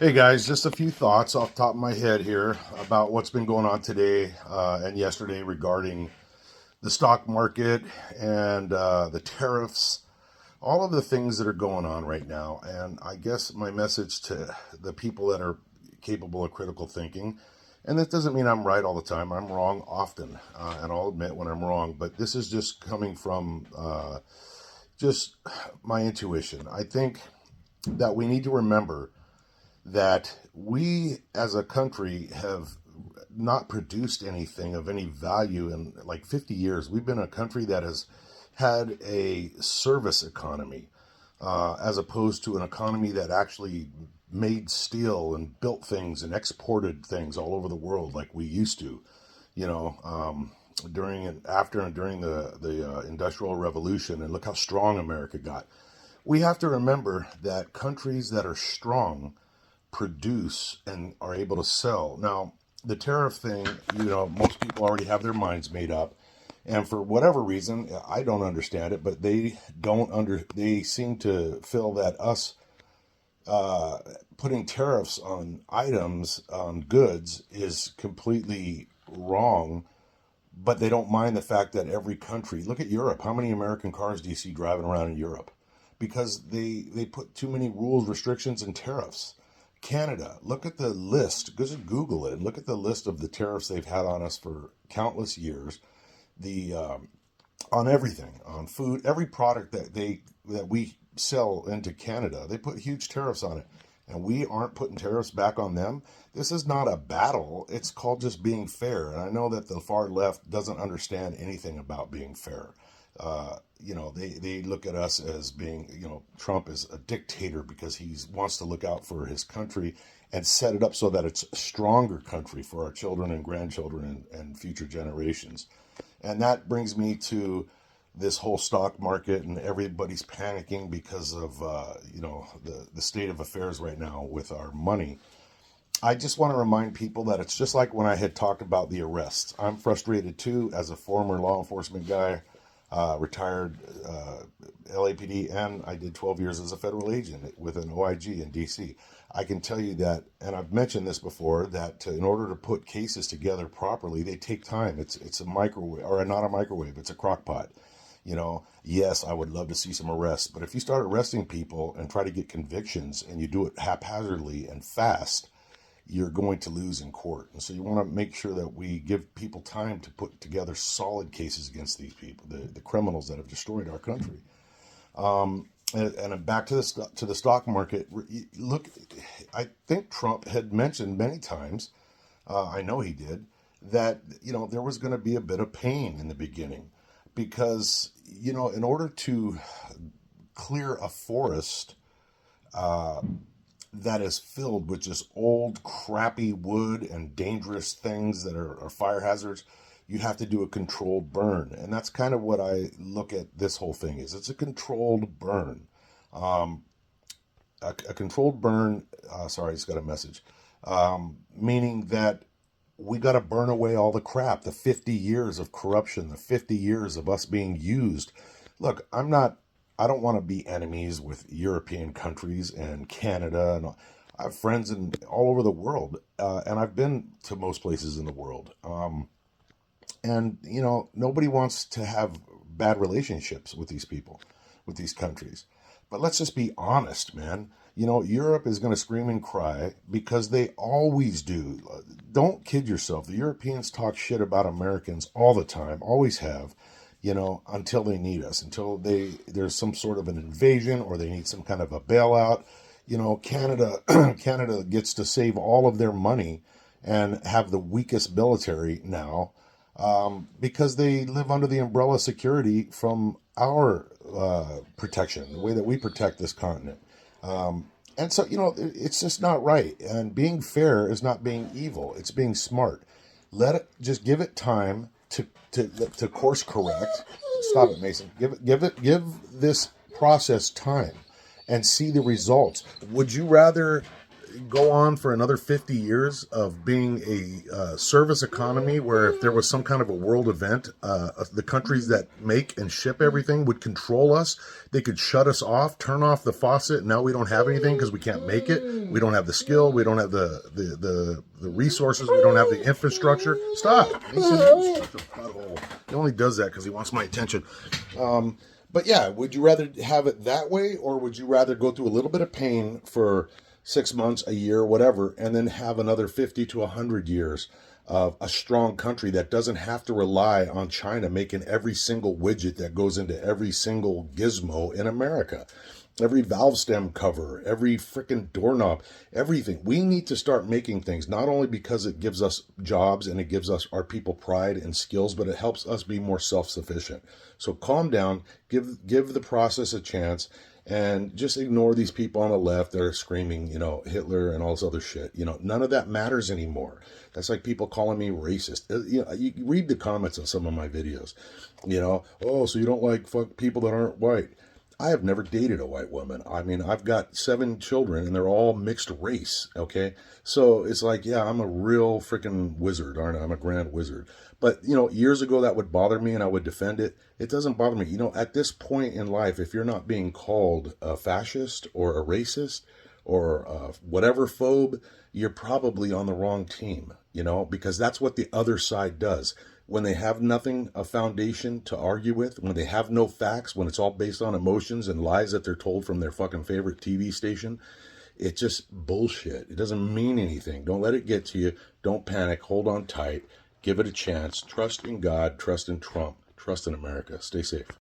Hey guys, just a few thoughts off the top of my head here about what's been going on today and yesterday regarding the stock market and the tariffs, all of the things that are going on right now. And I guess my message to the people that are capable of critical thinking, and that doesn't mean I'm right all the time, I'm wrong often, and I'll admit when I'm wrong, but this is just coming from just my intuition. I think that we need to remember that we as a country have not produced anything of any value in like 50 years. We've been a country that has had a service economy as opposed to an economy that actually made steel and built things and exported things all over the world like we used to, you know, during and after and during the Industrial Revolution. And look how strong America got. We have to remember that countries that are strong produce and are able to sell. Now, the tariff thing, most people already have their minds made up. And for whatever reason, I don't understand it, but they seem to feel that us putting tariffs on items, on goods, is completely wrong. But they don't mind the fact that every country, look at Europe. How many American cars do you see driving around in Europe? Because they put too many rules, restrictions, and tariffs. Canada, look at the list. Just Google it and look at the list of the tariffs they've had on us for countless years. The On everything, on food, every product that we sell into Canada, they put huge tariffs on it, and we aren't putting tariffs back on them. This is not a battle. It's called just being fair. And I know that the far left doesn't understand anything about being fair. They look at us as being, Trump is a dictator because he wants to look out for his country and set it up so that it's a stronger country for our children and grandchildren and future generations. And that brings me to this whole stock market, and everybody's panicking because of, the state of affairs right now with our money. I just want to remind people that it's just like when I had talked about the arrests. I'm frustrated too as a former law enforcement guy, retired LAPD, and I did 12 years as a federal agent with an OIG in DC. I can tell you that, and I've mentioned this before, that in order to put cases together properly, they take time. It's a microwave, or not a microwave, it's a crock pot. Yes, I would love to see some arrests, but if you start arresting people and try to get convictions and you do it haphazardly and fast, you're going to lose in court. And so you want to make sure that we give people time to put together solid cases against these people, the criminals that have destroyed our country. And back to the stock market. Look, I think Trump had mentioned many times, I know he did, that there was going to be a bit of pain in the beginning because in order to clear a forest that is filled with just old, crappy wood and dangerous things that are fire hazards, you have to do a controlled burn. And that's kind of what I look at this whole thing is. It's a controlled burn. A controlled burn, sorry, it's got a message, meaning that we got to burn away all the crap, the 50 years of corruption, the 50 years of us being used. Look, I don't want to be enemies with European countries and Canada, and I have friends all over the world, and I've been to most places in the world. And nobody wants to have bad relationships with these people, with these countries. But let's just be honest, man. Europe is going to scream and cry because they always do. Don't kid yourself. The Europeans talk shit about Americans all the time, always have, until they need us, until there's some sort of an invasion or they need some kind of a bailout. Canada Canada gets to save all of their money and have the weakest military now because they live under the umbrella security from our protection, the way that we protect this continent. And so, it's just not right. And being fair is not being evil. It's being smart. Just give it time to course correct. Stop it, Mason. Give this process time and see the results. Would you rather go on for another 50 years of being a service economy where if there was some kind of a world event, the countries that make and ship everything would control us. They could shut us off, turn off the faucet. Now we don't have anything because we can't make it. We don't have the skill. We don't have the resources. We don't have the infrastructure. Stop. He's such a butthole. He only does that because he wants my attention. But yeah, would you rather have it that way, or would you rather go through a little bit of pain for 6 months, a year, whatever, and then have another 50 to 100 years of a strong country that doesn't have to rely on China making every single widget that goes into every single gizmo in America? Every valve stem cover, every freaking doorknob, everything. We need to start making things, not only because it gives us jobs and it gives us our people pride and skills, but it helps us be more self-sufficient. So calm down, give the process a chance, and just ignore these people on the left that are screaming, Hitler and all this other shit. None of that matters anymore. That's like people calling me racist. You read the comments on some of my videos. Oh, so you don't like fuck people that aren't white. I have never dated a white woman. I mean, I've got 7 children and they're all mixed race, okay? So it's like, yeah, I'm a real freaking wizard, aren't I? I'm a grand wizard. But, years ago that would bother me and I would defend it. It doesn't bother me. At this point in life, if you're not being called a fascist or a racist or whatever phobe, you're probably on the wrong team, because that's what the other side does. When they have nothing, a foundation to argue with, when they have no facts, when it's all based on emotions and lies that they're told from their fucking favorite TV station, it's just bullshit. It doesn't mean anything. Don't let it get to you. Don't panic. Hold on tight. Give it a chance. Trust in God. Trust in Trump. Trust in America. Stay safe.